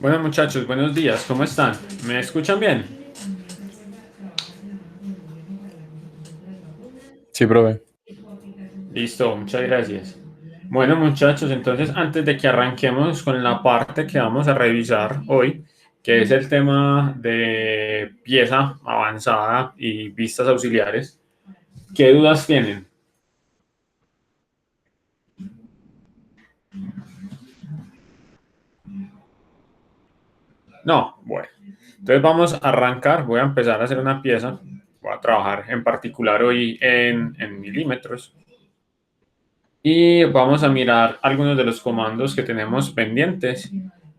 Bueno, muchachos, buenos días, ¿cómo están? ¿Me escuchan bien? Sí, profe. Listo, muchas gracias. Bueno, muchachos, entonces antes de que arranquemos con la parte que vamos a revisar hoy, que es el tema de pieza avanzada y vistas auxiliares, ¿qué dudas tienen? No, bueno. Entonces vamos a arrancar, voy a empezar a hacer una pieza, voy a trabajar en particular hoy en milímetros. Y vamos a mirar algunos de los comandos que tenemos pendientes.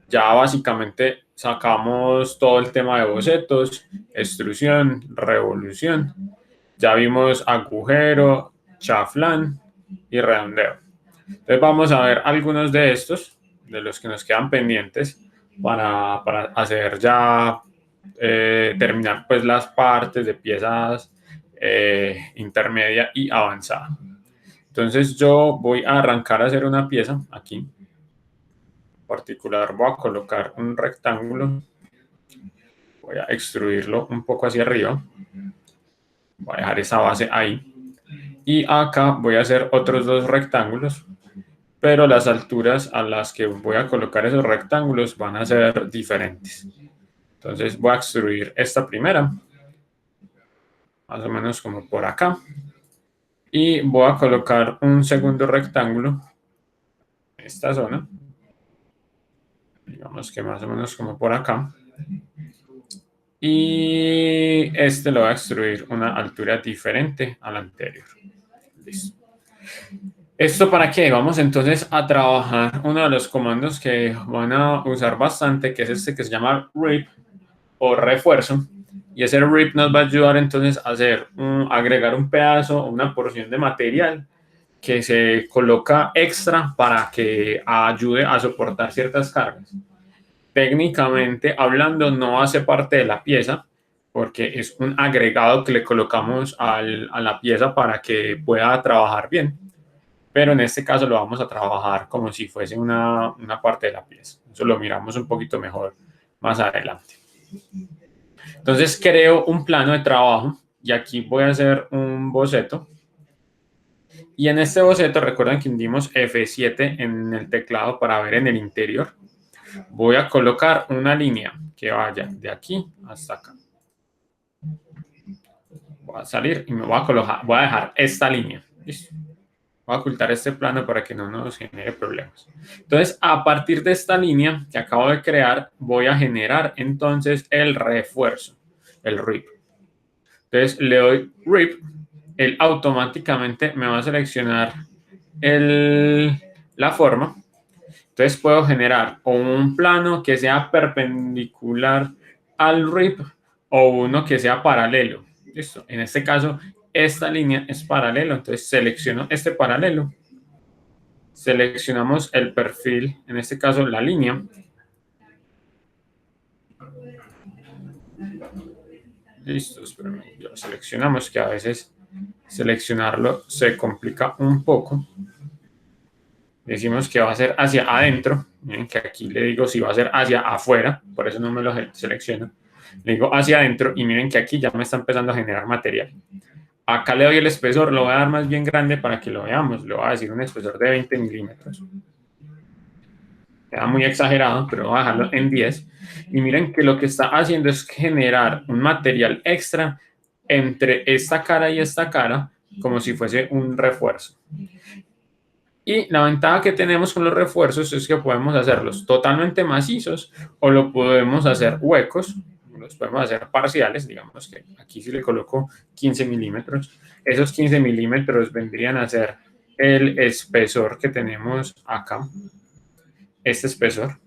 Ya básicamente sacamos todo el tema de bocetos, extrusión, revolución. Ya vimos agujero, chaflán y redondeo. Entonces vamos a ver algunos de estos, de los que nos quedan pendientes, para hacer ya, terminar pues las partes de piezas intermedia y avanzada. Entonces yo voy a arrancar a hacer una pieza aquí. En particular voy a colocar un rectángulo. Voy a extruirlo un poco hacia arriba. Voy a dejar esa base ahí. Y acá voy a hacer otros dos rectángulos. Pero las alturas a las que voy a colocar esos rectángulos van a ser diferentes. Entonces voy a extruir esta primera. Más o menos como por acá. Y voy a colocar un segundo rectángulo en esta zona. Digamos que más o menos como por acá. Y este lo va a extruir una altura diferente a la anterior. Listo. ¿Esto para qué? Vamos entonces a trabajar uno de los comandos que van a usar bastante, que es este que se llama RIP o refuerzo. Y ese RIP nos va a ayudar entonces a agregar un pedazo o una porción de material que se coloca extra para que ayude a soportar ciertas cargas. Técnicamente hablando, no hace parte de la pieza porque es un agregado que le colocamos a la pieza para que pueda trabajar bien. Pero en este caso lo vamos a trabajar como si fuese una parte de la pieza. Eso lo miramos un poquito mejor más adelante. Entonces creo un plano de trabajo y aquí voy a hacer un boceto. Y en este boceto recuerden que hundimos F7 en el teclado para ver en el interior. Voy a colocar una línea que vaya de aquí hasta acá. Voy a salir y me voy a dejar esta línea. ¿Listo? Voy a ocultar este plano para que no nos genere problemas. Entonces, a partir de esta línea que acabo de crear, voy a generar entonces el refuerzo, el RIP. Entonces, le doy RIP, él automáticamente me va a seleccionar la forma. Entonces, puedo generar o un plano que sea perpendicular al RIP o uno que sea paralelo. ¿Listo? En este caso, esta línea es paralelo, entonces selecciono este paralelo. Seleccionamos el perfil, en este caso la línea. Listo, espérame, ya seleccionamos, que a veces seleccionarlo se complica un poco. Decimos que va a ser hacia adentro. Miren que aquí le digo si va a ser hacia afuera, por eso no me lo selecciono. Le digo hacia adentro y miren que aquí ya me está empezando a generar material. Acá le doy el espesor, lo voy a dar más bien grande para que lo veamos. Le voy a decir un espesor de 20 milímetros. Queda muy exagerado, pero voy a dejarlo en 10. Y miren que lo que está haciendo es generar un material extra entre esta cara y esta cara, como si fuese un refuerzo. Y la ventaja que tenemos con los refuerzos es que podemos hacerlos totalmente macizos o lo podemos hacer huecos, los podemos hacer parciales, digamos que aquí si le coloco 15 milímetros, esos 15 milímetros vendrían a ser el espesor que tenemos acá, este espesor.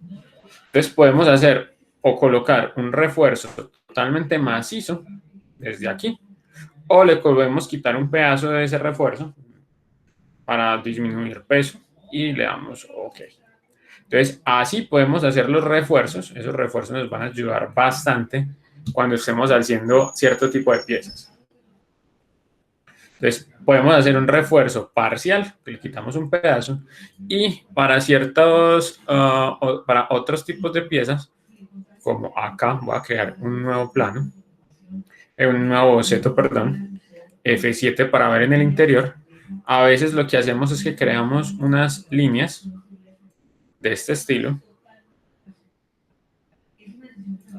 Entonces podemos hacer o colocar un refuerzo totalmente macizo desde aquí, o le podemos quitar un pedazo de ese refuerzo para disminuir peso y le damos OK. Entonces así podemos hacer los refuerzos. Esos refuerzos nos van a ayudar bastante cuando estemos haciendo cierto tipo de piezas. Entonces podemos hacer un refuerzo parcial, que le quitamos un pedazo, y para para otros tipos de piezas como acá, voy a crear un nuevo plano, un nuevo boceto, perdón, F7 para ver en el interior. A veces lo que hacemos es que creamos unas líneas de este estilo.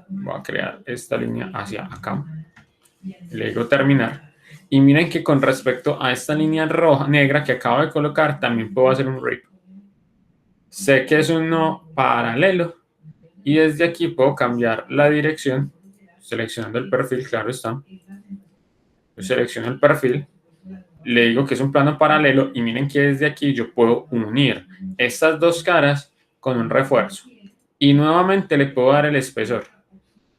Voy a crear esta línea hacia acá. Le digo terminar. Y miren que con respecto a esta línea roja, negra que acabo de colocar, también puedo hacer un rip. Sé que es un no paralelo. Y desde aquí puedo cambiar la dirección, seleccionando el perfil, claro está. Yo selecciono el perfil, le digo que es un plano paralelo y miren que desde aquí yo puedo unir estas dos caras con un refuerzo. Y nuevamente le puedo dar el espesor.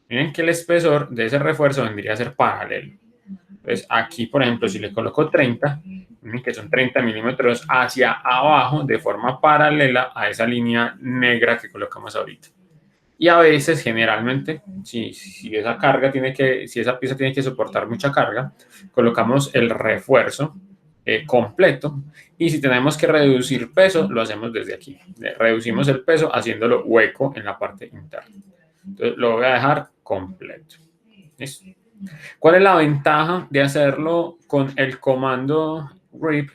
Miren que el espesor de ese refuerzo vendría a ser paralelo. Entonces aquí, por ejemplo, si le coloco 30, miren que son 30 milímetros hacia abajo de forma paralela a esa línea negra que colocamos ahorita. Y a veces, generalmente, si esa carga si esa pieza tiene que soportar mucha carga, colocamos el refuerzo completo. Y si tenemos que reducir peso, lo hacemos desde aquí. Reducimos el peso haciéndolo hueco en la parte interna. Entonces lo voy a dejar completo. ¿Listo? ¿Cuál es la ventaja de hacerlo con el comando RIP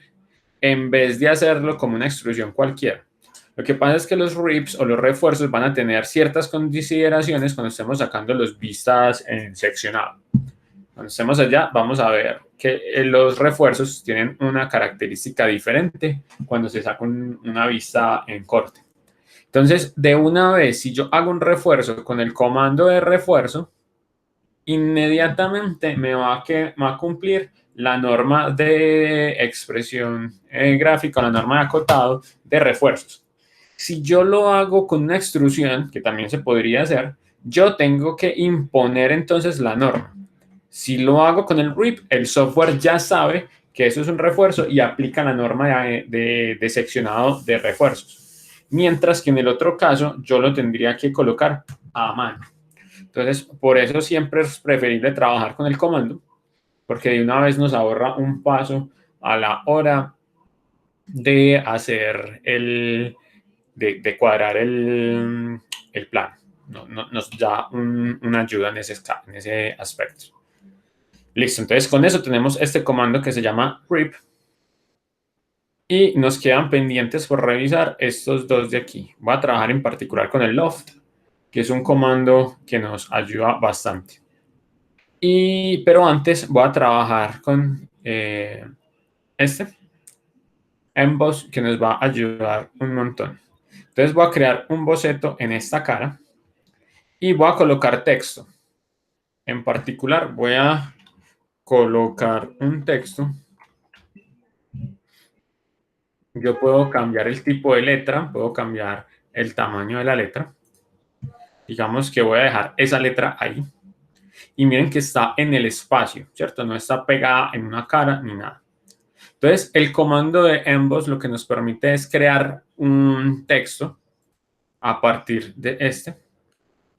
en vez de hacerlo como una extrusión cualquiera? Lo que pasa es que los rips o los refuerzos van a tener ciertas consideraciones cuando estemos sacando los vistas en seccionado. Cuando estemos allá, vamos a ver que los refuerzos tienen una característica diferente cuando se saca una vista en corte. Entonces, de una vez, si yo hago un refuerzo con el comando de refuerzo, inmediatamente me va a cumplir la norma de expresión gráfica, la norma de acotado de refuerzos. Si yo lo hago con una extrusión, que también se podría hacer, yo tengo que imponer entonces la norma. Si lo hago con el RIP, el software ya sabe que eso es un refuerzo y aplica la norma de seccionado de refuerzos. Mientras que en el otro caso, yo lo tendría que colocar a mano. Entonces, por eso siempre es preferible trabajar con el comando, porque de una vez nos ahorra un paso a la hora de hacer de cuadrar el plan. Nos da una ayuda en ese aspecto. Listo, entonces con eso tenemos este comando que se llama RIP y nos quedan pendientes por revisar estos dos de aquí. Voy a trabajar en particular con el loft, que es un comando que nos ayuda bastante. Pero antes voy a trabajar con este emboss que nos va a ayudar un montón. Entonces voy a crear un boceto en esta cara y voy a colocar texto. En particular voy a colocar un texto. Yo puedo cambiar el tipo de letra, puedo cambiar el tamaño de la letra. Digamos que voy a dejar esa letra ahí. Y miren que está en el espacio, ¿cierto? No está pegada en una cara ni nada. Entonces, el comando de emboss lo que nos permite es crear un texto a partir de este.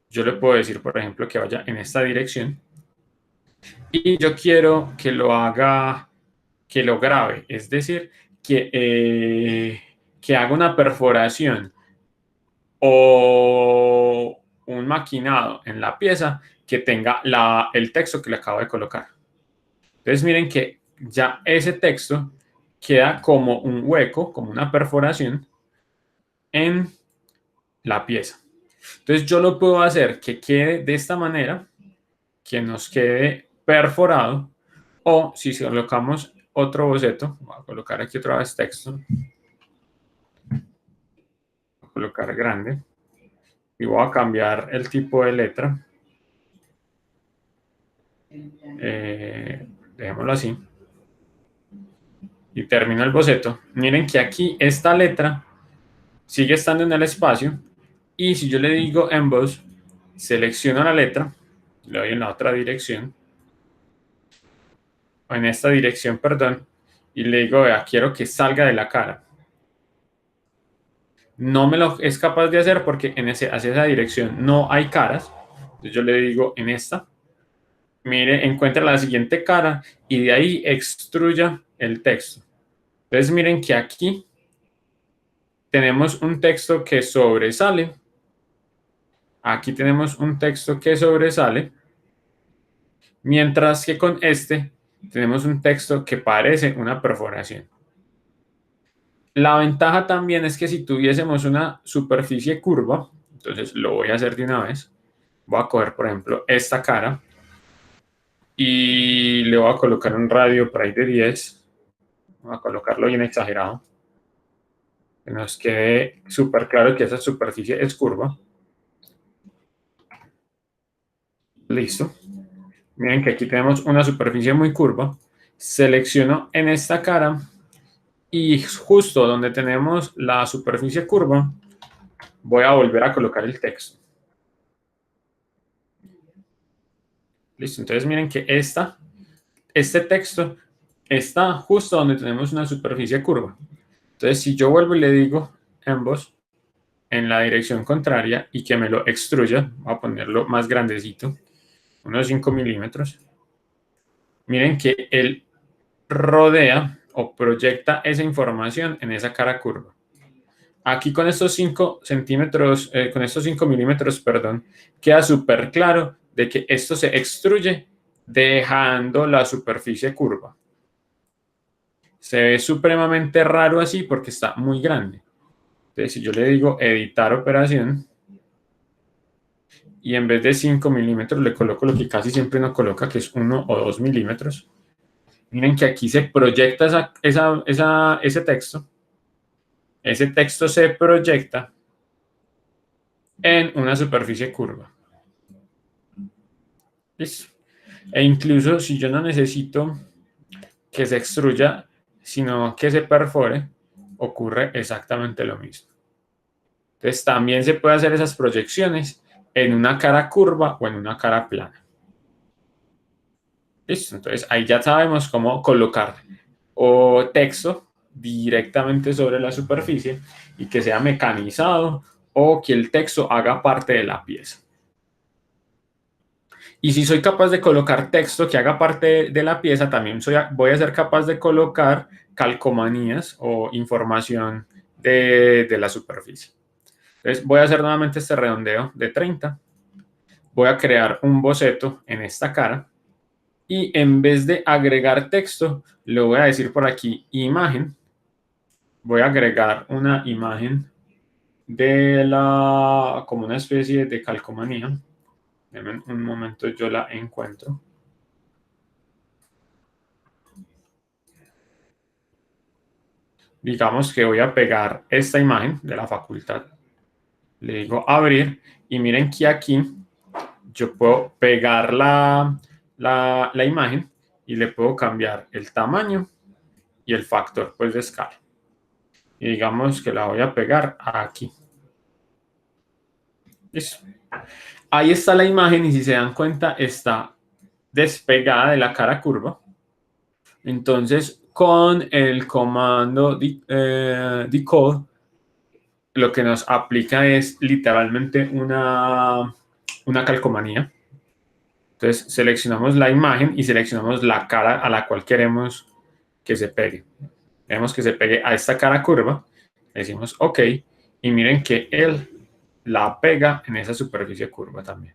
Yo le puedo decir, por ejemplo, que vaya en esta dirección. Y yo quiero que lo haga, que lo grabe, es decir, que haga una perforación o un maquinado en la pieza que tenga el texto que le acabo de colocar. Entonces miren que ya ese texto queda como un hueco, como una perforación en la pieza. Entonces yo lo puedo hacer que quede de esta manera, que nos quede perforado, o si colocamos otro boceto, voy a colocar aquí otra vez texto, voy a colocar grande, y voy a cambiar el tipo de letra, dejémoslo así, y termino el boceto. Miren que aquí esta letra sigue estando en el espacio, y si yo le digo emboss, selecciono la letra, le doy en la otra dirección, o en esta dirección, perdón, y le digo, vea, quiero que salga de la cara. No me lo es capaz de hacer porque hacia esa dirección no hay caras. Entonces yo le digo en esta, mire, encuentra la siguiente cara y de ahí extruya el texto. Entonces miren que aquí tenemos un texto que sobresale Aquí tenemos un texto que sobresale, mientras que con este tenemos un texto que parece una perforación. La ventaja también es que si tuviésemos una superficie curva, entonces lo voy a hacer de una vez. Voy a coger, por ejemplo, esta cara y le voy a colocar un radio por ahí de 10. Voy a colocarlo bien exagerado. Que nos quede súper claro que esa superficie es curva. Listo. Miren que aquí tenemos una superficie muy curva. Selecciono en esta cara y justo donde tenemos la superficie curva, voy a volver a colocar el texto. Listo. Entonces miren que este texto está justo donde tenemos una superficie curva. Entonces si yo vuelvo y le digo emboss en la dirección contraria y que me lo extruya, voy a ponerlo más grandecito, unos 5 milímetros. Miren que él rodea o proyecta esa información en esa cara curva. Aquí con estos 5 centímetros, con estos 5 milímetros, perdón, queda súper claro de que esto se extruye dejando la superficie curva. Se ve supremamente raro así porque está muy grande. Entonces, si yo le digo editar operación y en vez de 5 milímetros le coloco lo que casi siempre uno coloca, que es 1 o 2 milímetros, miren que aquí se proyecta ese texto. Ese texto se proyecta en una superficie curva. ¿Listo? E incluso si yo no necesito que se extruya, sino que se perfore, ocurre exactamente lo mismo. Entonces también se puede hacer esas proyecciones en una cara curva o en una cara plana. ¿Listo? Entonces ahí ya sabemos cómo colocar o texto directamente sobre la superficie y que sea mecanizado o que el texto haga parte de la pieza. Y si soy capaz de colocar texto que haga parte de la pieza, también voy a ser capaz de colocar calcomanías o información de la superficie. Entonces voy a hacer nuevamente este redondeo de 30. Voy a crear un boceto en esta cara y en vez de agregar texto, le voy a decir por aquí imagen. Voy a agregar una imagen como una especie de calcomanía. Denme un momento, yo la encuentro. Digamos que voy a pegar esta imagen de la facultad. Le digo abrir y miren que aquí yo puedo pegar la imagen y le puedo cambiar el tamaño y el factor pues de escala. Y digamos que la voy a pegar aquí. Listo. Ahí está la imagen y si se dan cuenta está despegada de la cara curva. Entonces con el comando decode lo que nos aplica es literalmente una calcomanía. Entonces seleccionamos la imagen y seleccionamos la cara a la cual queremos que se pegue. Queremos que se pegue a esta cara curva. Decimos OK y miren que él la pega en esa superficie curva también.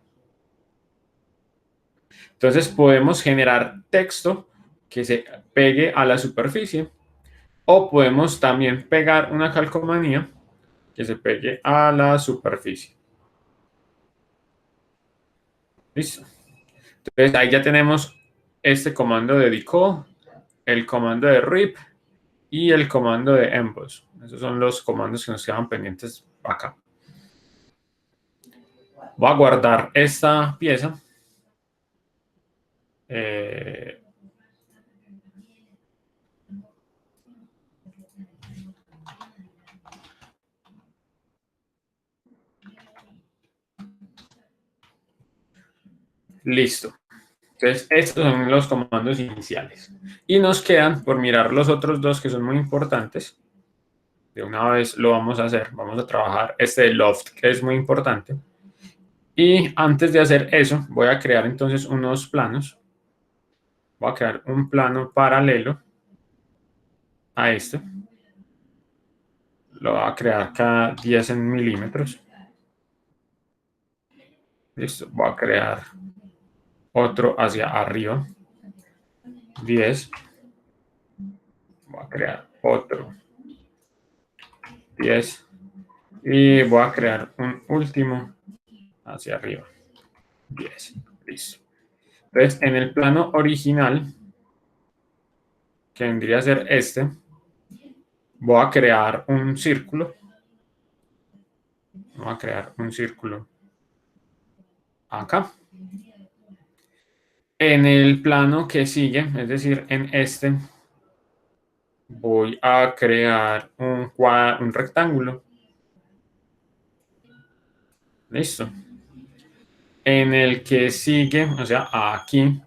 Entonces podemos generar texto que se pegue a la superficie o podemos también pegar una calcomanía que se pegue a la superficie. Listo. Entonces ahí ya tenemos este comando de decode, el comando de rip y el comando de emboss. Esos son los comandos que nos quedan pendientes acá. Voy a guardar esta pieza. Listo. Entonces, estos son los comandos iniciales. Y nos quedan por mirar los otros dos que son muy importantes. De una vez lo vamos a hacer. Vamos a trabajar este loft, que es muy importante. Y antes de hacer eso, voy a crear entonces unos planos. Voy a crear un plano paralelo a este. Lo voy a crear cada 10 en milímetros. Listo, voy a crear otro hacia arriba, 10. Voy a crear otro, 10. Y voy a crear un último hacia arriba, 10. Listo. Entonces, en el plano original, que vendría a ser este, voy a crear un círculo. Voy a crear un círculo acá. En el plano que sigue, es decir, en este, voy a crear un rectángulo. Listo. En el que sigue, o sea, aquí,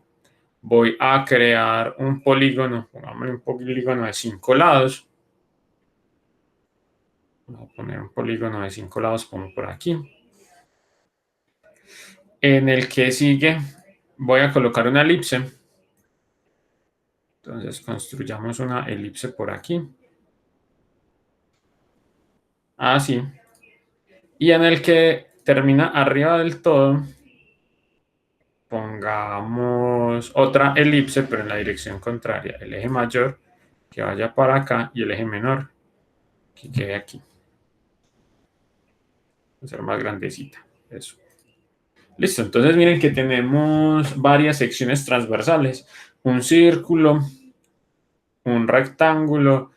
voy a crear un polígono, pongámosle un polígono de 5 lados. Voy a poner un polígono de 5 lados como por aquí. En el que sigue, voy a colocar una elipse. Entonces, construyamos una elipse por aquí. Así. Y en el que termina arriba del todo, pongamos otra elipse, pero en la dirección contraria. El eje mayor que vaya para acá y el eje menor que quede aquí. Va a ser más grandecita. Eso. Listo. Entonces miren que tenemos varias secciones transversales. Un círculo, un rectángulo,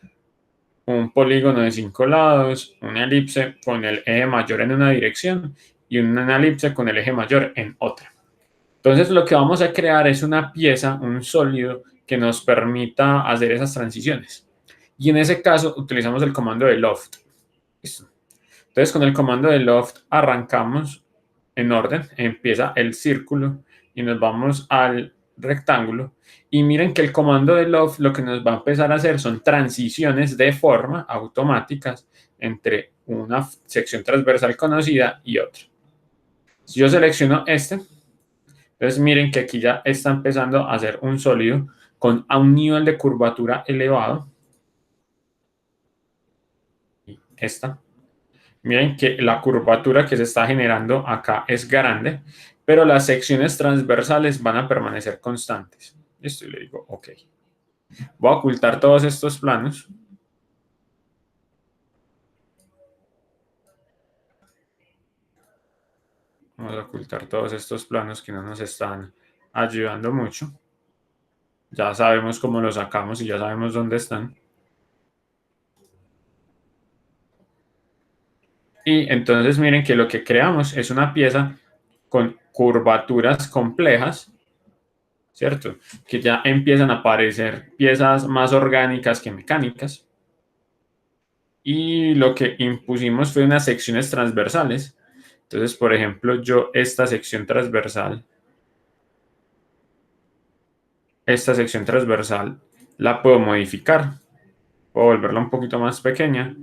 un polígono de 5 lados, una elipse con el eje mayor en una dirección y una elipse con el eje mayor en otra. Entonces lo que vamos a crear es una pieza, un sólido, que nos permita hacer esas transiciones. Y en ese caso utilizamos el comando de loft. Listo. Entonces con el comando de loft arrancamos en orden, empieza el círculo y nos vamos al rectángulo. Y miren que el comando de loft lo que nos va a empezar a hacer son transiciones de forma automáticas entre una sección transversal conocida y otra. Si yo selecciono este, entonces miren que aquí ya está empezando a hacer un sólido con un nivel de curvatura elevado. Y esta. Miren que la curvatura que se está generando acá es grande, pero las secciones transversales van a permanecer constantes. Listo, y le digo OK. Voy a ocultar todos estos planos. Vamos a ocultar todos estos planos que no nos están ayudando mucho. Ya sabemos cómo los sacamos y ya sabemos dónde están. Y entonces miren que lo que creamos es una pieza con curvaturas complejas, ¿cierto? Que ya empiezan a aparecer piezas más orgánicas que mecánicas. Y lo que impusimos fue unas secciones transversales. Entonces, por ejemplo, yo esta sección transversal la puedo modificar, puedo volverla un poquito más pequeña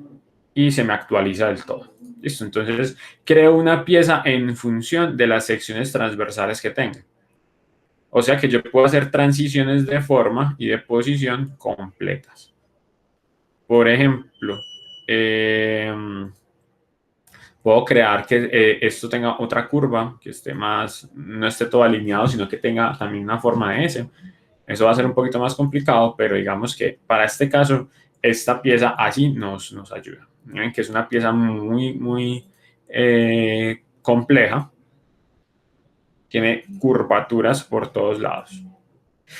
y se me actualiza del todo. Listo, entonces creo una pieza en función de las secciones transversales que tenga. O sea que yo puedo hacer transiciones de forma y de posición completas. Por ejemplo, puedo crear que esto tenga otra curva, que esté más, no esté todo alineado, sino que tenga también una forma de S. Eso va a ser un poquito más complicado, pero digamos que para este caso, esta pieza así nos ayuda. Miren que es una pieza muy compleja. Tiene curvaturas por todos lados.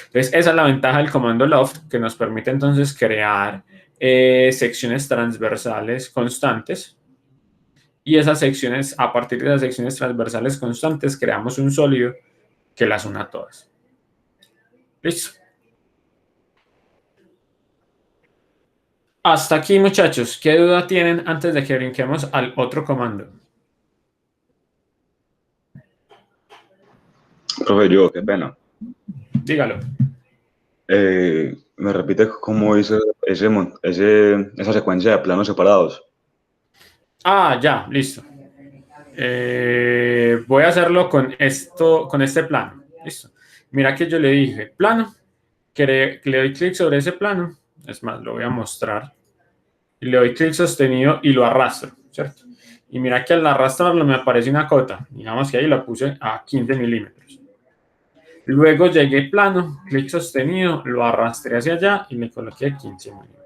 Entonces, esa es la ventaja del comando loft, que nos permite entonces crear secciones transversales constantes. Y esas secciones, a partir de las secciones transversales constantes, creamos un sólido que las una todas. Listo. Hasta aquí, muchachos. ¿Qué duda tienen antes de que brinquemos al otro comando? Profe, yo, qué pena. Dígalo. ¿Me repite cómo hice esa secuencia de planos separados? Ah, ya, listo. Voy a hacerlo con este plano. Listo. Mira que yo le dije plano, que le doy clic sobre ese plano. Es más, lo voy a mostrar. Y le doy clic sostenido y lo arrastro, ¿cierto? Y mira que al arrastrarlo me aparece una cota. Digamos que ahí la puse a 15 milímetros. Luego llegué plano, clic sostenido, lo arrastré hacia allá y le coloqué 15 milímetros.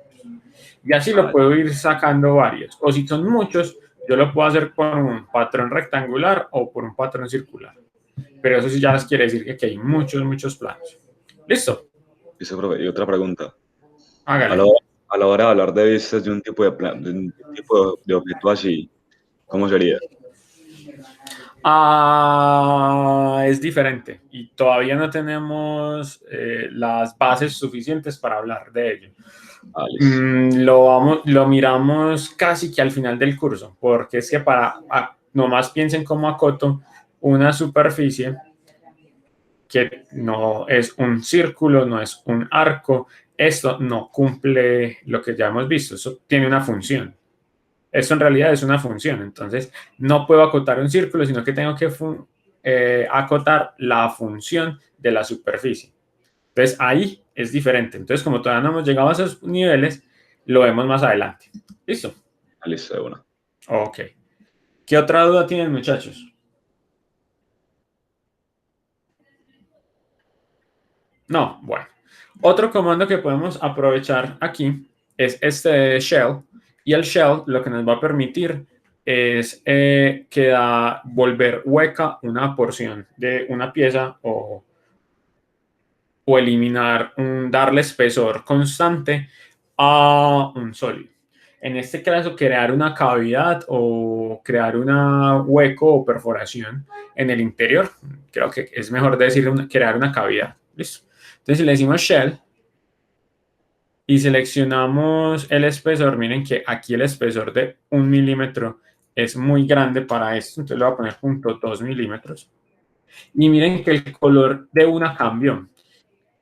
Y así lo Ah, puedo ir sacando varios. O si son muchos, yo lo puedo hacer por un patrón rectangular o por un patrón circular. Pero eso sí ya quiere decir que hay muchos planos. ¿Listo? listo, profe. Y otra pregunta. A la Hágale. hora, a la hora de hablar de vistas de un tipo de un tipo de objeto así, ¿cómo sería? Es diferente y todavía no tenemos las bases suficientes para hablar de ello. Ah, listo. Lo miramos casi que al final del curso, porque es que nomás piensen cómo acoto una superficie que no es un círculo, no es un arco, esto no cumple lo que ya hemos visto, eso tiene una función. Eso en realidad es una función, entonces no puedo acotar un círculo, sino que tengo que acotar la función de la superficie. Entonces ahí es diferente. Entonces, como todavía no hemos llegado a esos niveles, lo vemos más adelante. ¿Listo? Ah, listo, de una. Ok. ¿Qué otra duda tienen, muchachos? No, bueno. Otro comando que podemos aprovechar aquí es este de shell. Y el shell lo que nos va a permitir es volver hueca una porción de una pieza o eliminar, darle espesor constante a un sólido. En este caso, crear una cavidad o crear un hueco o perforación en el interior. Creo que es mejor decir crear una cavidad. ¿Listo? Entonces, si le decimos shell y seleccionamos el espesor, miren que aquí el espesor de 1 milímetro es muy grande para esto. Entonces, le voy a poner 0.2 milímetros. Y miren que el color de una cambió.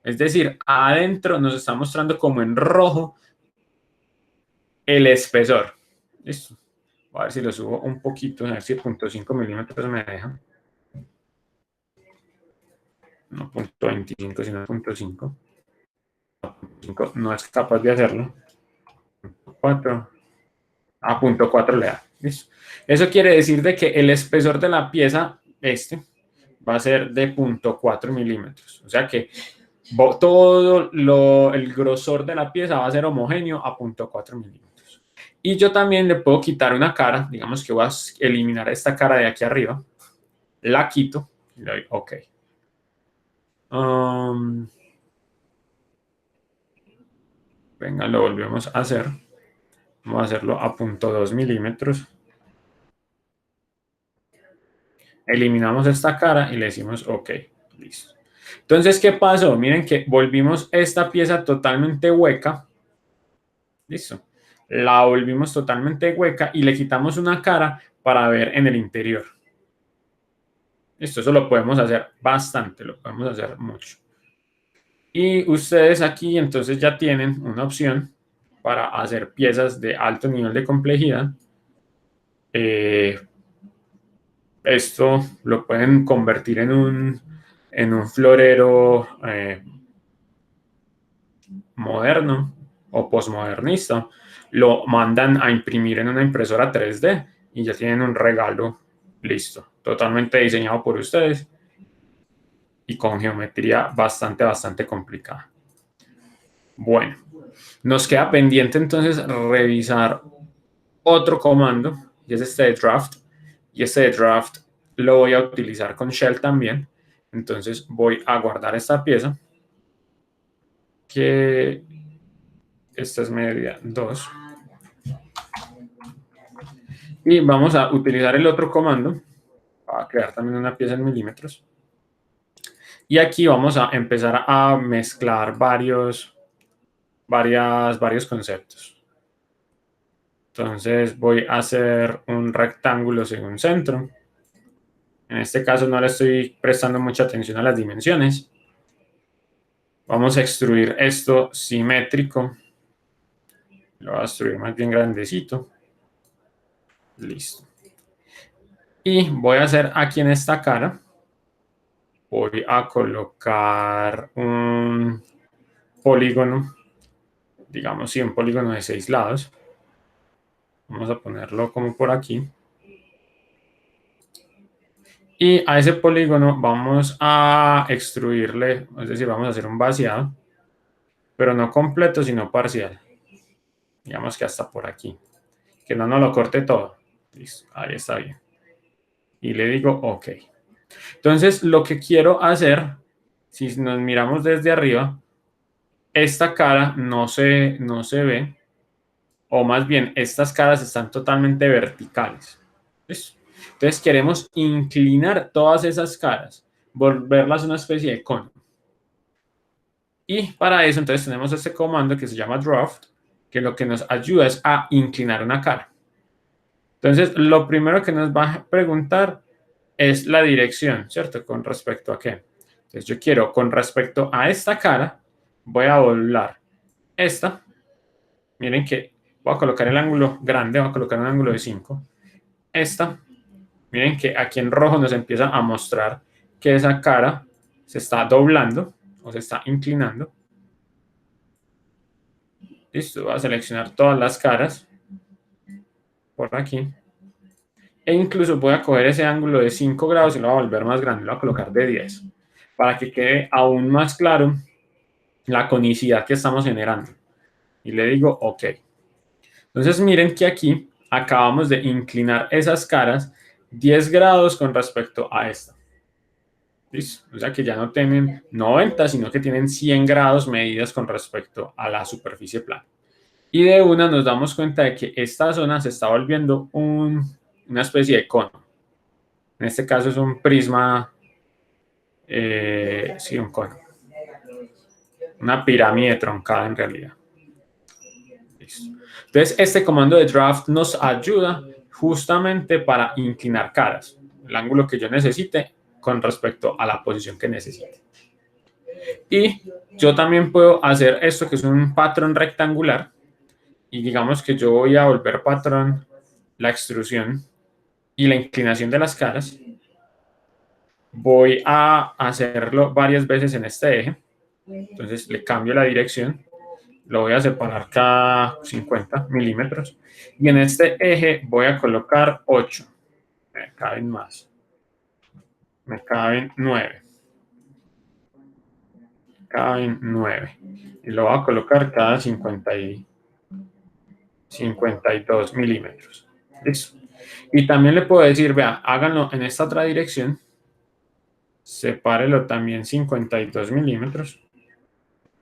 Es decir, adentro nos está mostrando como en rojo el espesor. Listo. A ver si lo subo un poquito, a ver si 0.5 milímetros me deja. No 0.25, sino 0.5. No es capaz de hacerlo. 4. A 0.4 le da. ¿Listo? Eso quiere decir de que el espesor de la pieza, va a ser de 0.4 milímetros. O sea que el grosor de la pieza va a ser homogéneo a 0.4 milímetros. Y yo también le puedo quitar una cara, digamos que voy a eliminar esta cara de aquí arriba, la quito y le doy OK. Venga, lo volvemos a hacer. Vamos a hacerlo a 0.2 milímetros. Eliminamos esta cara y le decimos OK. Listo. Entonces, ¿qué pasó? Miren que volvimos esta pieza totalmente hueca. Listo. La volvimos totalmente hueca y le quitamos una cara para ver en el interior. Listo, eso lo podemos hacer bastante, lo podemos hacer mucho. Y ustedes aquí entonces ya tienen una opción para hacer piezas de alto nivel de complejidad. Esto lo pueden convertir en un florero moderno o postmodernista. Lo mandan a imprimir en una impresora 3D y ya tienen un regalo listo, totalmente diseñado por ustedes y con geometría bastante complicada. Bueno, nos queda pendiente entonces revisar otro comando y es este de draft. Y este de draft lo voy a utilizar con shell también. Entonces voy a guardar esta pieza, que esta es media 2. Y vamos a utilizar el otro comando para crear también una pieza en milímetros. Y aquí vamos a empezar a mezclar varios conceptos. Entonces voy a hacer un rectángulo según centro. En este caso no le estoy prestando mucha atención a las dimensiones. Vamos a extruir esto simétrico. Lo voy a extruir más bien grandecito. Listo. Y voy a hacer aquí en esta cara, voy a colocar un polígono, digamos, sí, un polígono de 6 lados. Vamos a ponerlo como por aquí. Y a ese polígono vamos a extruirle, es decir, vamos a hacer un vaciado, pero no completo, sino parcial. Digamos que hasta por aquí. Que no nos lo corte todo. Listo, ahí está bien. Y le digo OK. Entonces, lo que quiero hacer, si nos miramos desde arriba, esta cara no se ve, o más bien, estas caras están totalmente verticales. ¿Listo? Entonces, queremos inclinar todas esas caras, volverlas una especie de cono. Y para eso, entonces, tenemos este comando que se llama draft, que lo que nos ayuda es a inclinar una cara. Entonces, lo primero que nos va a preguntar es la dirección, ¿cierto? ¿Con respecto a qué? Entonces, yo quiero, con respecto a esta cara, voy a doblar esta. Miren que voy a colocar el ángulo grande, voy a colocar un ángulo de 5. Esta, miren que aquí en rojo nos empieza a mostrar que esa cara se está doblando o se está inclinando. Listo, voy a seleccionar todas las caras por aquí. E incluso voy a coger ese ángulo de 5 grados y lo voy a volver más grande, lo voy a colocar de 10, para que quede aún más claro la conicidad que estamos generando. Y le digo OK. Entonces miren que aquí acabamos de inclinar esas caras 10 grados con respecto a esta. ¿Listo? O sea que ya no tienen 90, sino que tienen 100 grados medidas con respecto a la superficie plana. Y de una nos damos cuenta de que esta zona se está volviendo una especie de cono. En este caso es un prisma, sí, un cono. Una pirámide troncada en realidad. Listo. Entonces, este comando de draft nos ayuda justamente para inclinar caras, el ángulo que yo necesite con respecto a la posición que necesite. Y yo también puedo hacer esto que es un patrón rectangular, y digamos que yo voy a volver patrón la extrusión y la inclinación de las caras. Voy a hacerlo varias veces en este eje, entonces le cambio la dirección, lo voy a separar cada 50 milímetros, y en este eje voy a colocar 8, me caben más, me caben 9, caben 9, y lo voy a colocar cada 52 milímetros. ¿Listo? Y también le puedo decir, vea, háganlo en esta otra dirección, sepárelo también 52 milímetros,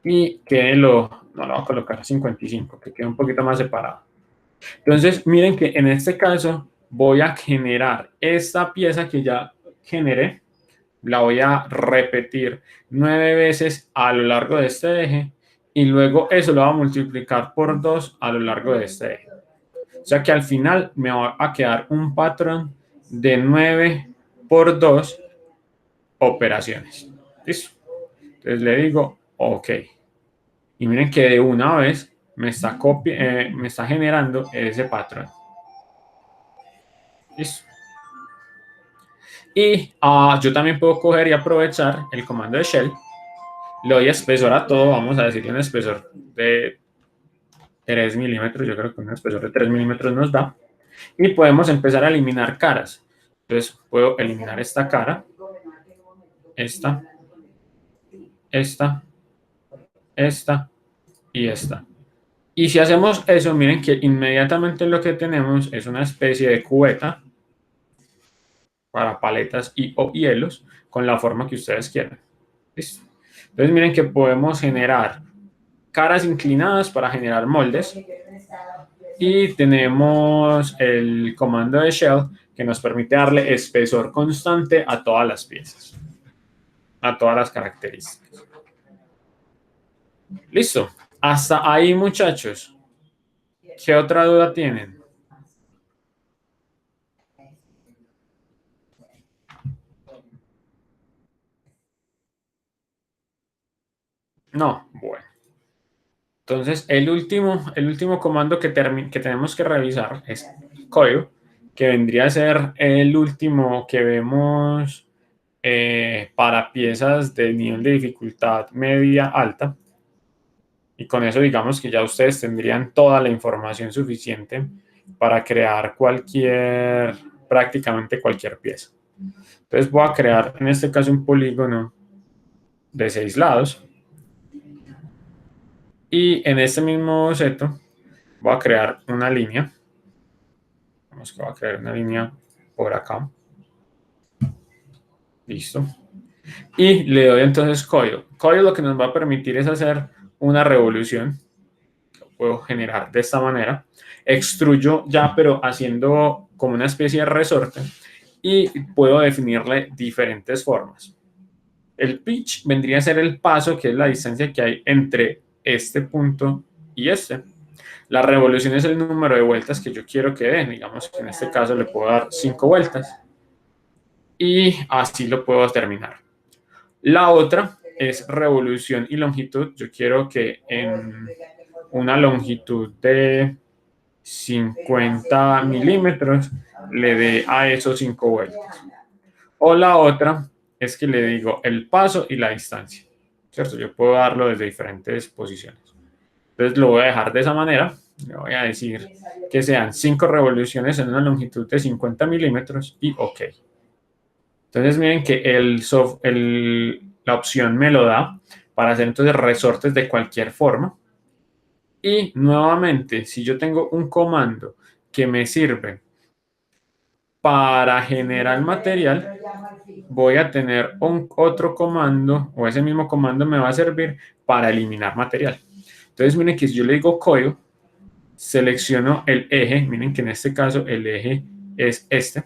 y no lo voy a colocar a 55, que quede un poquito más separado. Entonces, miren que en este caso voy a generar esta pieza que ya generé, la voy a repetir 9 veces a lo largo de este eje, y luego eso lo voy a multiplicar por 2 a lo largo de este eje. O sea que al final me va a quedar un patrón de 9 por 2 operaciones. ¿Listo? Entonces le digo OK. Y miren que de una vez me está generando ese patrón. ¿Listo? Y yo también puedo coger y aprovechar el comando de shell. Le doy espesor a todo, vamos a decirle un espesor de 3 milímetros, yo creo que un espesor de 3 milímetros nos da. Y podemos empezar a eliminar caras. Entonces puedo eliminar esta cara, esta y esta. Y si hacemos eso, miren que inmediatamente lo que tenemos es una especie de cubeta para paletas o hielos con la forma que ustedes quieran. ¿Listo? Entonces miren que podemos generar caras inclinadas para generar moldes, y tenemos el comando de shell que nos permite darle espesor constante a todas las piezas, a todas las características. Listo. Hasta ahí, muchachos. ¿Qué otra duda tienen? No, bueno. Entonces, el último comando que tenemos que revisar es código, que vendría a ser el último que vemos para piezas de nivel de dificultad media alta. Y con eso digamos que ya ustedes tendrían toda la información suficiente para crear prácticamente cualquier pieza. Entonces voy a crear en este caso un polígono de 6 lados. Y en este mismo boceto voy a crear una línea. Vamos que voy a crear una línea por acá. Listo. Y le doy entonces código. Código lo que nos va a permitir es hacer una revolución. Lo puedo generar de esta manera. Extruyo ya, pero haciendo como una especie de resorte. Y puedo definirle diferentes formas. El pitch vendría a ser el paso, que es la distancia que hay entre este punto y este. La revolución es el número de vueltas que yo quiero que den. Digamos que en este caso le puedo dar 5 vueltas. Y así lo puedo terminar. La otra es revolución y longitud. Yo quiero que en una longitud de 50 milímetros le dé a esos 5 vueltas. O la otra es que le digo el paso y la distancia, ¿cierto? Yo puedo darlo desde diferentes posiciones. Entonces lo voy a dejar de esa manera. Le voy a decir que sean 5 revoluciones en una longitud de 50 milímetros y OK. Entonces miren que la opción me lo da para hacer entonces resortes de cualquier forma. Y nuevamente, si yo tengo un comando que me sirve para generar material, voy a tener otro comando, o ese mismo comando me va a servir para eliminar material. Entonces miren que si yo le digo código, selecciono el eje, miren que en este caso el eje es este,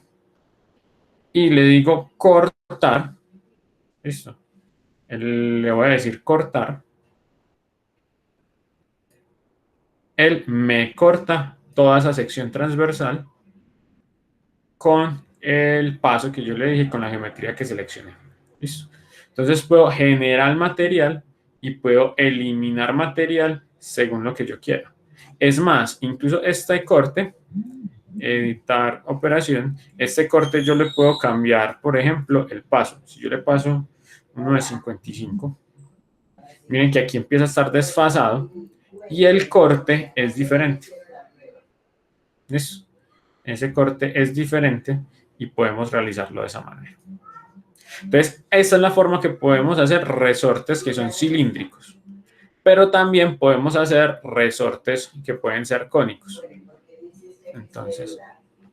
y le digo cortar, listo, le voy a decir cortar, él me corta toda esa sección transversal con el paso que yo le dije, con la geometría que seleccioné. ¿Listo? Entonces puedo generar material y puedo eliminar material según lo que yo quiera. Es más, incluso este corte, editar operación, este corte yo le puedo cambiar, por ejemplo, el paso. Si yo le paso uno de 55, miren que aquí empieza a estar desfasado y el corte es diferente. ¿Listo? Ese corte es diferente y podemos realizarlo de esa manera. Entonces, esa es la forma que podemos hacer resortes que son cilíndricos, pero también podemos hacer resortes que pueden ser cónicos. Entonces,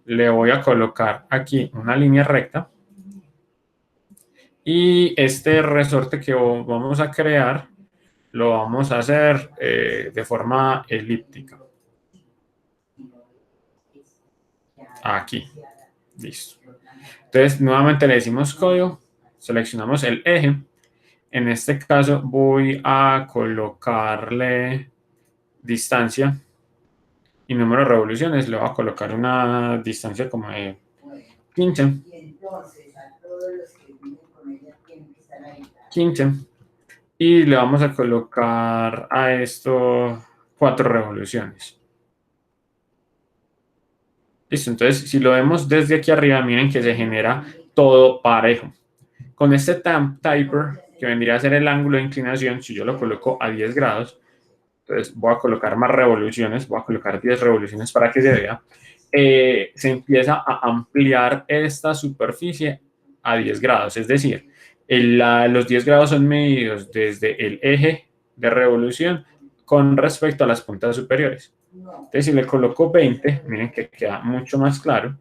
le voy a colocar aquí una línea recta y este resorte que vamos a crear lo vamos a hacer de forma elíptica. Aquí. Listo. Entonces, nuevamente le decimos código, seleccionamos el eje. En este caso voy a colocarle distancia y número de revoluciones. Le voy a colocar una distancia como de 15. 15. Y le vamos a colocar a esto 4 revoluciones. Listo, entonces si lo vemos desde aquí arriba, miren que se genera todo parejo. Con este taper, que vendría a ser el ángulo de inclinación, si yo lo coloco a 10 grados, entonces voy a colocar más revoluciones, voy a colocar 10 revoluciones para que se vea, se empieza a ampliar esta superficie a 10 grados, es decir, los 10 grados son medidos desde el eje de revolución con respecto a las puntas superiores. Entonces, si le coloco 20, miren que queda mucho más claro.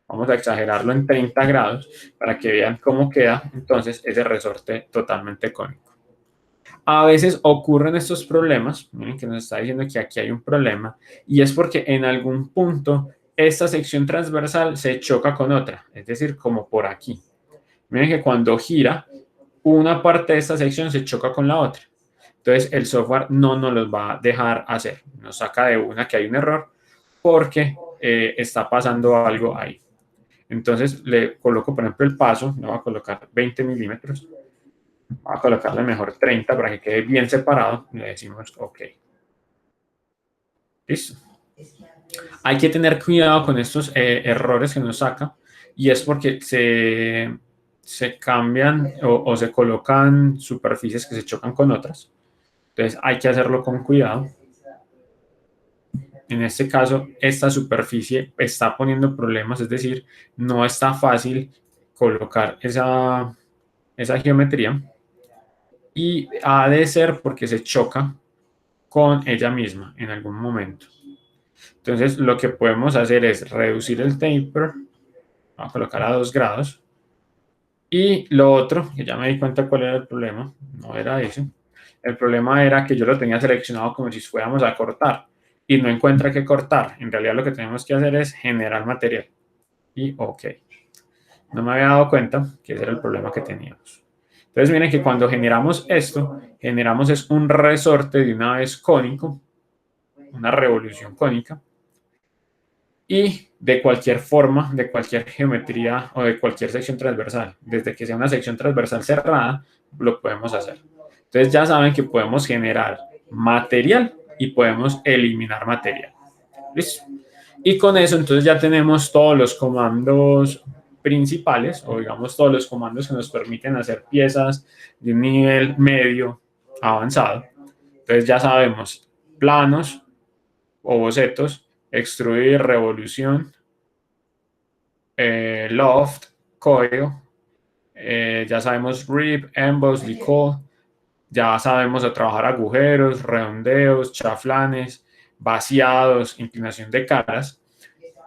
Vamos a exagerarlo en 30 grados para que vean cómo queda entonces ese resorte totalmente cónico. A veces ocurren estos problemas, miren que nos está diciendo que aquí hay un problema, y es porque en algún punto esta sección transversal se choca con otra, es decir, como por aquí. Miren que cuando gira, una parte de esta sección se choca con la otra. Entonces el software no nos los va a dejar hacer, nos saca de una que hay un error porque está pasando algo ahí. Entonces le coloco, por ejemplo, el paso, le voy a colocar 20 milímetros, voy a colocarle mejor 30 para que quede bien separado y le decimos OK. Listo. Hay que tener cuidado con estos errores que nos saca y es porque se cambian o se colocan superficies que se chocan con otras. Entonces hay que hacerlo con cuidado. En este caso, esta superficie está poniendo problemas, es decir, no está fácil colocar esa geometría y ha de ser porque se choca con ella misma en algún momento. Entonces lo que podemos hacer es reducir el taper, voy a colocar a 2 grados, y lo otro, que ya me di cuenta cuál era el problema, no era ese, el problema era que yo lo tenía seleccionado como si fuéramos a cortar y no encuentra que cortar. En realidad lo que tenemos que hacer es generar material. Y ok, no me había dado cuenta que ese era el problema que teníamos. Entonces miren que cuando generamos esto, generamos es un resorte de una vez cónico, una revolución cónica, y de cualquier forma, de cualquier geometría o de cualquier sección transversal. Desde que sea una sección transversal cerrada, lo podemos hacer. Entonces ya saben que podemos generar material y podemos eliminar material. ¿Listo? Y con eso entonces ya tenemos todos los comandos principales, o digamos todos los comandos que nos permiten hacer piezas de un nivel medio avanzado. Entonces ya sabemos planos o bocetos, extruir, revolución, loft, coil, ya sabemos rip, emboss, licol, ya sabemos a trabajar agujeros, redondeos, chaflanes, vaciados, inclinación de caras.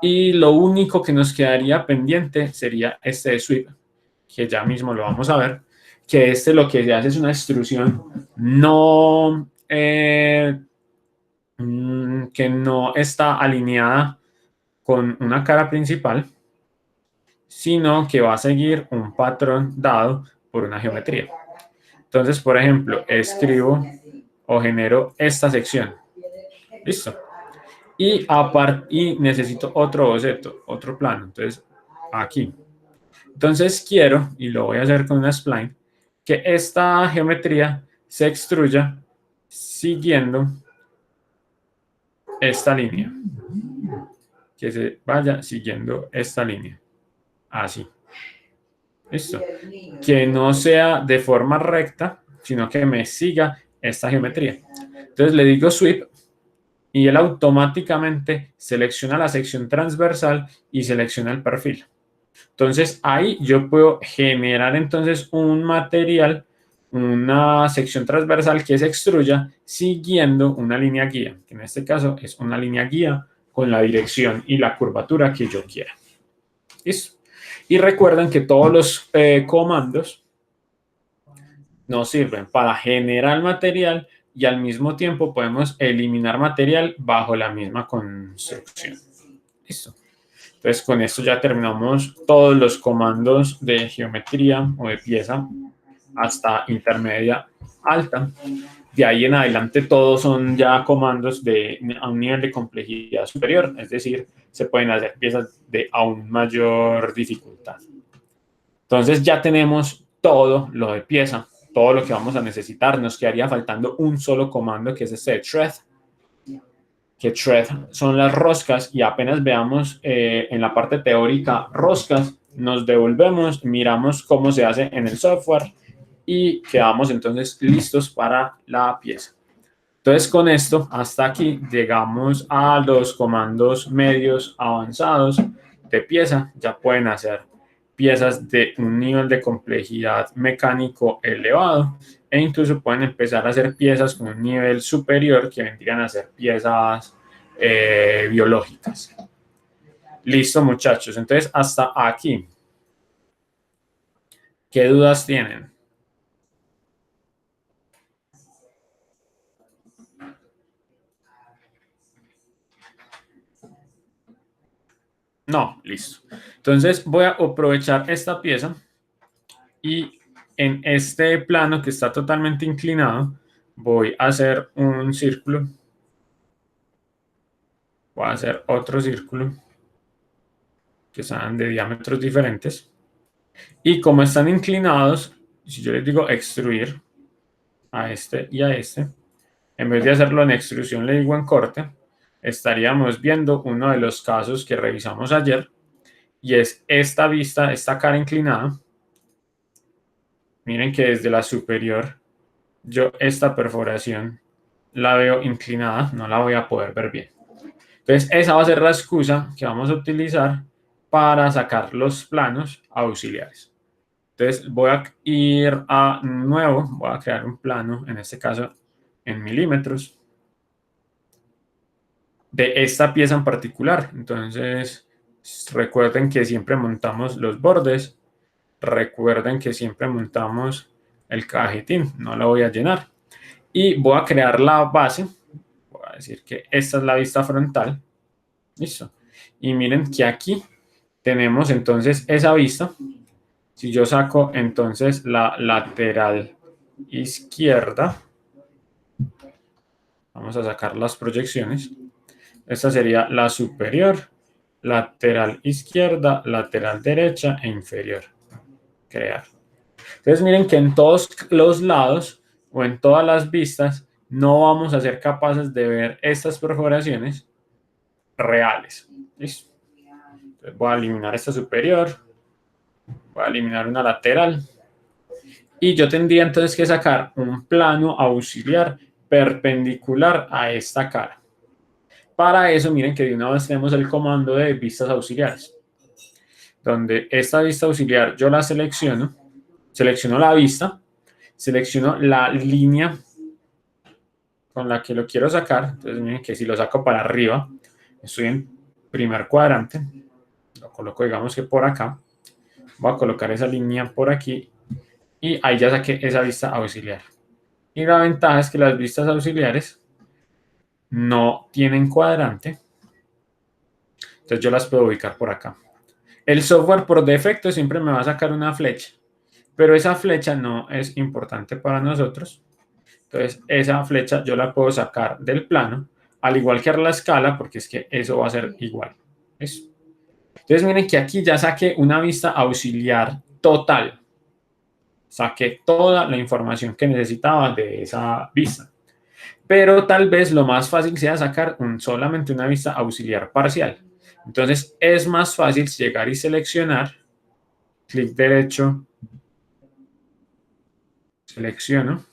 Y lo único que nos quedaría pendiente sería este de sweep, que ya mismo lo vamos a ver, que lo que se hace es una extrusión no que no está alineada con una cara principal, sino que va a seguir un patrón dado por una geometría. Entonces, por ejemplo, escribo o genero esta sección. Listo. Y necesito otro boceto, otro plano. Entonces, aquí. Entonces quiero, y lo voy a hacer con una spline, que esta geometría se extruya siguiendo esta línea. Que se vaya siguiendo esta línea. Así. Listo. Que no sea de forma recta, sino que me siga esta geometría. Entonces le digo sweep y él automáticamente selecciona la sección transversal y selecciona el perfil. Entonces ahí yo puedo generar entonces un material, una sección transversal que se extruya siguiendo una línea guía, que en este caso es una línea guía con la dirección y la curvatura que yo quiera. ¿Listo? Y recuerden que todos los comandos nos sirven para generar material y al mismo tiempo podemos eliminar material bajo la misma construcción. Listo. Entonces con esto ya terminamos todos los comandos de geometría o de pieza hasta intermedia alta. De ahí en adelante todos son ya comandos a un nivel de complejidad superior, es decir, se pueden hacer piezas de aún mayor dificultad. Entonces ya tenemos todo lo de pieza, todo lo que vamos a necesitar. Nos quedaría faltando un solo comando, que es este de thread, que thread son las roscas, y apenas veamos en la parte teórica roscas, nos devolvemos, miramos cómo se hace en el software y quedamos entonces listos para la pieza. Entonces con esto hasta aquí llegamos a los comandos medios avanzados de pieza. Ya pueden hacer piezas de un nivel de complejidad mecánico elevado e incluso pueden empezar a hacer piezas con un nivel superior que vendrían a ser piezas biológicas. Listo, muchachos. Entonces hasta aquí. ¿Qué dudas tienen? No, listo. Entonces voy a aprovechar esta pieza y en este plano que está totalmente inclinado voy a hacer un círculo. Voy a hacer otro círculo que sean de diámetros diferentes. Y como están inclinados, si yo les digo extruir a este y a este, en vez de hacerlo en extrusión le digo en corte, estaríamos viendo uno de los casos que revisamos ayer, y es esta vista, esta cara inclinada. Miren que desde la superior yo esta perforación la veo inclinada, no la voy a poder ver bien. Entonces esa va a ser la excusa que vamos a utilizar para sacar los planos auxiliares. Entonces voy a ir a nuevo, voy a crear un plano, en este caso en milímetros, de esta pieza en particular. Entonces recuerden que siempre montamos los bordes, recuerden que siempre montamos el cajetín, no lo voy a llenar. Y voy a crear la base, voy a decir que esta es la vista frontal, listo. Y miren que aquí tenemos entonces esa vista. Si yo saco entonces la lateral izquierda, vamos a sacar las proyecciones. Esta sería la superior, lateral izquierda, lateral derecha e inferior. Crear. Entonces miren que en todos los lados o en todas las vistas no vamos a ser capaces de ver estas perforaciones reales. ¿Listo? Entonces voy a eliminar esta superior, voy a eliminar una lateral y yo tendría entonces que sacar un plano auxiliar perpendicular a esta cara. Para eso, miren que de una vez tenemos el comando de vistas auxiliares, donde esta vista auxiliar yo la selecciono, selecciono la vista, selecciono la línea con la que lo quiero sacar. Entonces miren que si lo saco para arriba, estoy en primer cuadrante, lo coloco digamos que por acá, voy a colocar esa línea por aquí y ahí ya saqué esa vista auxiliar. Y la ventaja es que las vistas auxiliares no tienen cuadrante, entonces yo las puedo ubicar por acá. El software por defecto siempre me va a sacar una flecha, pero esa flecha no es importante para nosotros. Entonces esa flecha yo la puedo sacar del plano, al igual que la escala, porque es que eso va a ser igual. ¿Eso? Entonces miren que aquí ya saqué una vista auxiliar total. Saqué toda la información que necesitaba de esa vista. Pero tal vez lo más fácil sea sacar solamente una vista auxiliar parcial. Entonces es más fácil llegar y seleccionar, clic derecho, selecciono,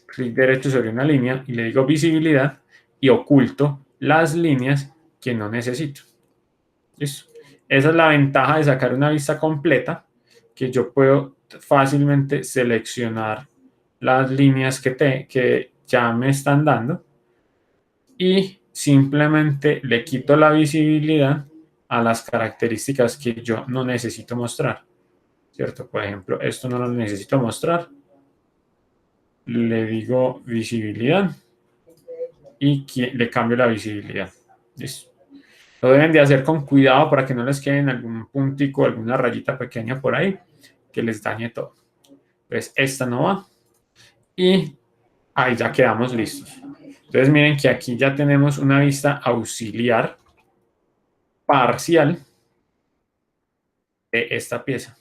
clic derecho sobre una línea y le digo visibilidad y oculto las líneas que no necesito. ¿Listo? Esa es la ventaja de sacar una vista completa, que yo puedo fácilmente seleccionar las líneas que ya me están dando y simplemente le quito la visibilidad a las características que yo no necesito mostrar, ¿cierto? Por ejemplo, esto no lo necesito mostrar, le digo visibilidad y le cambio la visibilidad. ¿Listo? Lo deben de hacer con cuidado para que no les quede algún puntico, alguna rayita pequeña por ahí que les dañe todo. Entonces, esta no va y ahí ya quedamos listos. Entonces, miren que aquí ya tenemos una vista auxiliar parcial de esta pieza.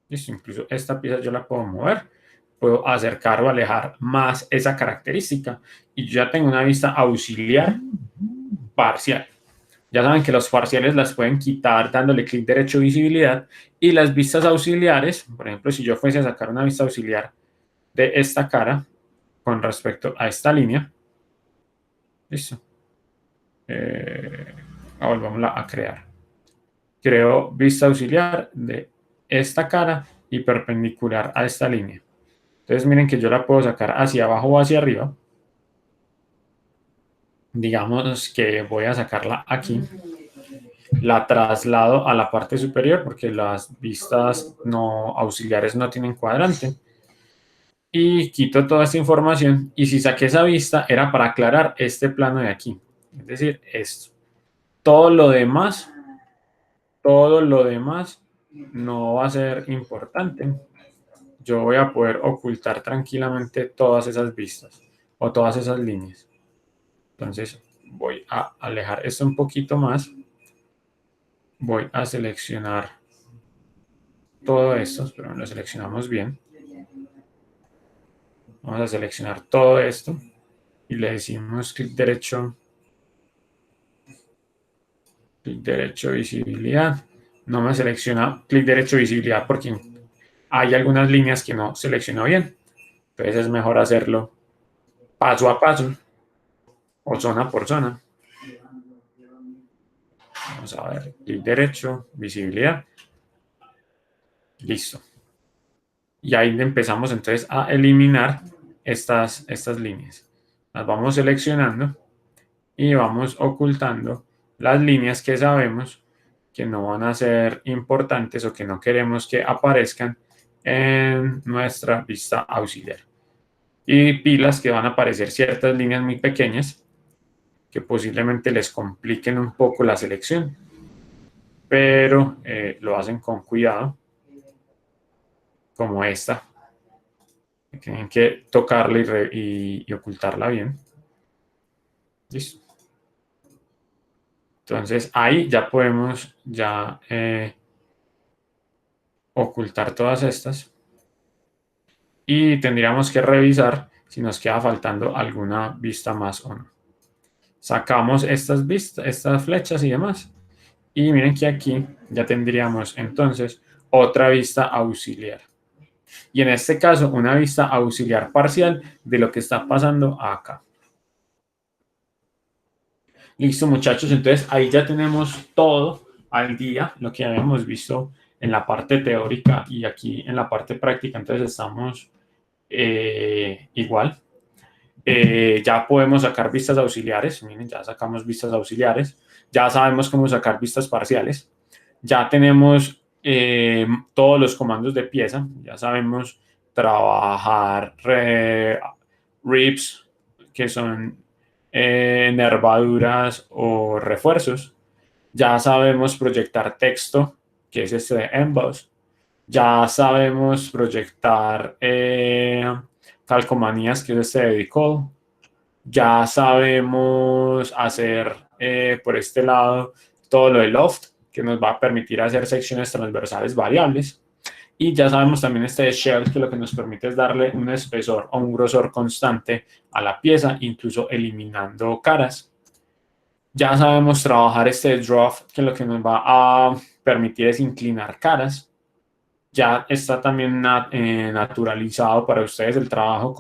¿Listo? Incluso esta pieza yo la puedo mover, puedo acercar o alejar más esa característica y yo ya tengo una vista auxiliar parcial. Ya saben que los parciales las pueden quitar dándole clic derecho visibilidad y las vistas auxiliares, por ejemplo, si yo fuese a sacar una vista auxiliar de esta cara con respecto a esta línea, listo, volvámosla a crear. Creo vista auxiliar de esta cara y perpendicular a esta línea. Entonces miren que yo la puedo sacar hacia abajo o hacia arriba. Digamos que voy a sacarla aquí. La traslado a la parte superior porque las vistas no auxiliares no tienen cuadrante. Y quito toda esta información. Y si saqué esa vista era para aclarar este plano de aquí. Es decir, esto. Todo lo demás no va a ser importante. Yo voy a poder ocultar tranquilamente todas esas vistas o todas esas líneas. Entonces voy a alejar esto un poquito más. Voy a seleccionar todo esto, pero lo seleccionamos bien. Vamos a seleccionar todo esto y le decimos clic derecho visibilidad. No me selecciona clic derecho visibilidad porque hay algunas líneas que no selecciono bien. Entonces es mejor hacerlo paso a paso o zona por zona. Vamos a ver, clic derecho, visibilidad. Listo. Y ahí empezamos entonces a eliminar estas líneas. Las vamos seleccionando y vamos ocultando las líneas que sabemos que no van a ser importantes o que no queremos que aparezcan en nuestra vista auxiliar. Y pilas que van a aparecer ciertas líneas muy pequeñas que posiblemente les compliquen un poco la selección, pero lo hacen con cuidado, como esta. Tienen que tocarla y ocultarla bien. Listo. Entonces ahí ya podemos ocultar todas estas y tendríamos que revisar si nos queda faltando alguna vista más o no. Sacamos estas flechas y demás. Y miren que aquí ya tendríamos entonces otra vista auxiliar. Y en este caso, una vista auxiliar parcial de lo que está pasando acá. Listo, muchachos. Entonces ahí ya tenemos todo al día, lo que habíamos visto en la parte teórica y aquí en la parte práctica. Entonces estamos igual. Ya podemos sacar vistas auxiliares. Miren, ya sacamos vistas auxiliares. Ya sabemos cómo sacar vistas parciales. Ya tenemos todos los comandos de pieza. Ya sabemos trabajar rips, que son nervaduras o refuerzos. Ya sabemos proyectar texto, que es este de emboss. Ya sabemos proyectar calcomanías, que es este de decode. Ya sabemos hacer por este lado todo lo de loft, que nos va a permitir hacer secciones transversales variables. Y ya sabemos también este de shell, que lo que nos permite es darle un espesor o un grosor constante a la pieza, incluso eliminando caras. Ya sabemos trabajar este draft, que lo que nos va a permitir es inclinar caras. Ya está también naturalizado para ustedes el trabajo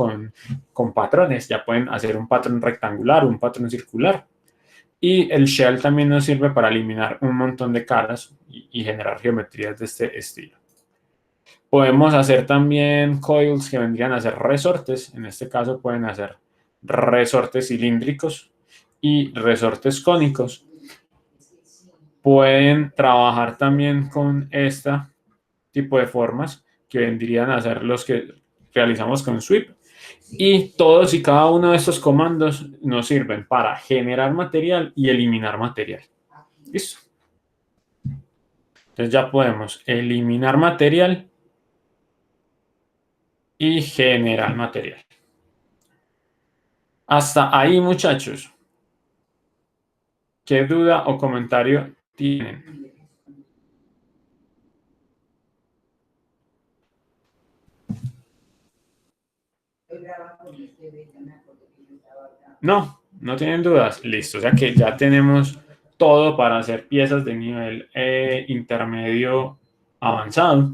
con patrones. Ya pueden hacer un patrón rectangular o un patrón circular. Y el shell también nos sirve para eliminar un montón de caras y generar geometrías de este estilo. Podemos hacer también coils que vendrían a ser resortes. En este caso pueden hacer resortes cilíndricos y resortes cónicos. Pueden trabajar también con este tipo de formas que vendrían a ser los que realizamos con sweep. Y todos y cada uno de estos comandos nos sirven para generar material y eliminar material. Listo. Entonces ya podemos eliminar material y generar material. Hasta ahí, muchachos. ¿Qué duda o comentario tienen? No tienen dudas. Listo. O sea que ya tenemos todo para hacer piezas de nivel intermedio avanzado.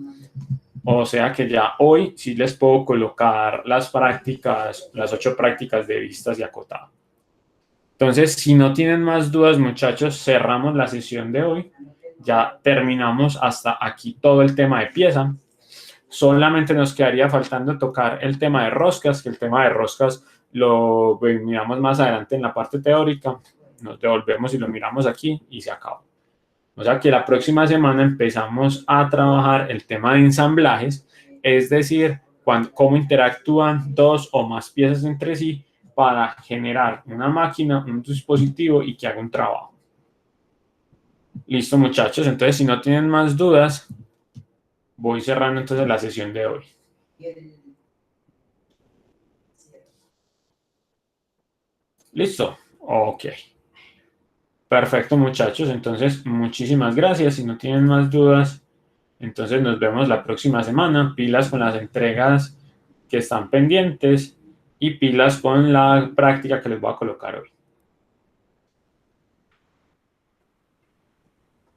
O sea que ya hoy sí les puedo colocar las prácticas, las 8 prácticas de vistas y acotado. Entonces, si no tienen más dudas, muchachos, cerramos la sesión de hoy. Ya terminamos hasta aquí todo el tema de pieza. Solamente nos quedaría faltando tocar el tema de roscas, que el tema de roscas lo miramos más adelante en la parte teórica. Nos devolvemos y lo miramos aquí y se acabó. O sea que la próxima semana empezamos a trabajar el tema de ensamblajes, es decir, cómo interactúan dos o más piezas entre sí para generar una máquina, un dispositivo y que haga un trabajo. Listo, muchachos. Entonces, si no tienen más dudas, voy cerrando entonces la sesión de hoy. ¿Listo? Ok. Perfecto, muchachos. Entonces, muchísimas gracias. Si no tienen más dudas, entonces nos vemos la próxima semana. Pilas con las entregas que están pendientes y pilas con la práctica que les voy a colocar hoy.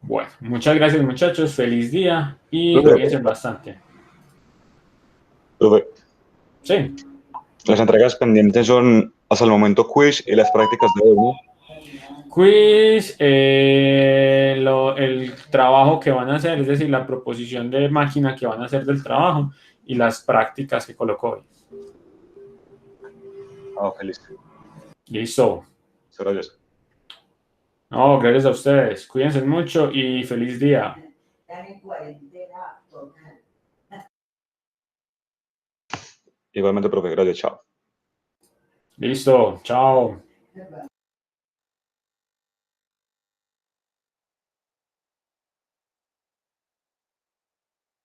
Bueno, muchas gracias, muchachos. Feliz día y cuídense bastante. Sí. Las entregas pendientes son hasta el momento quiz y las prácticas de hoy, ¿no? quiz, el trabajo que van a hacer, es decir, la proposición de máquina que van a hacer del trabajo y las prácticas que colocó hoy. Ah, ok, listo. Listo. Gracias. No, gracias a ustedes. Cuídense mucho y feliz día. Igualmente, profe, gracias, chao. Listo. Chao.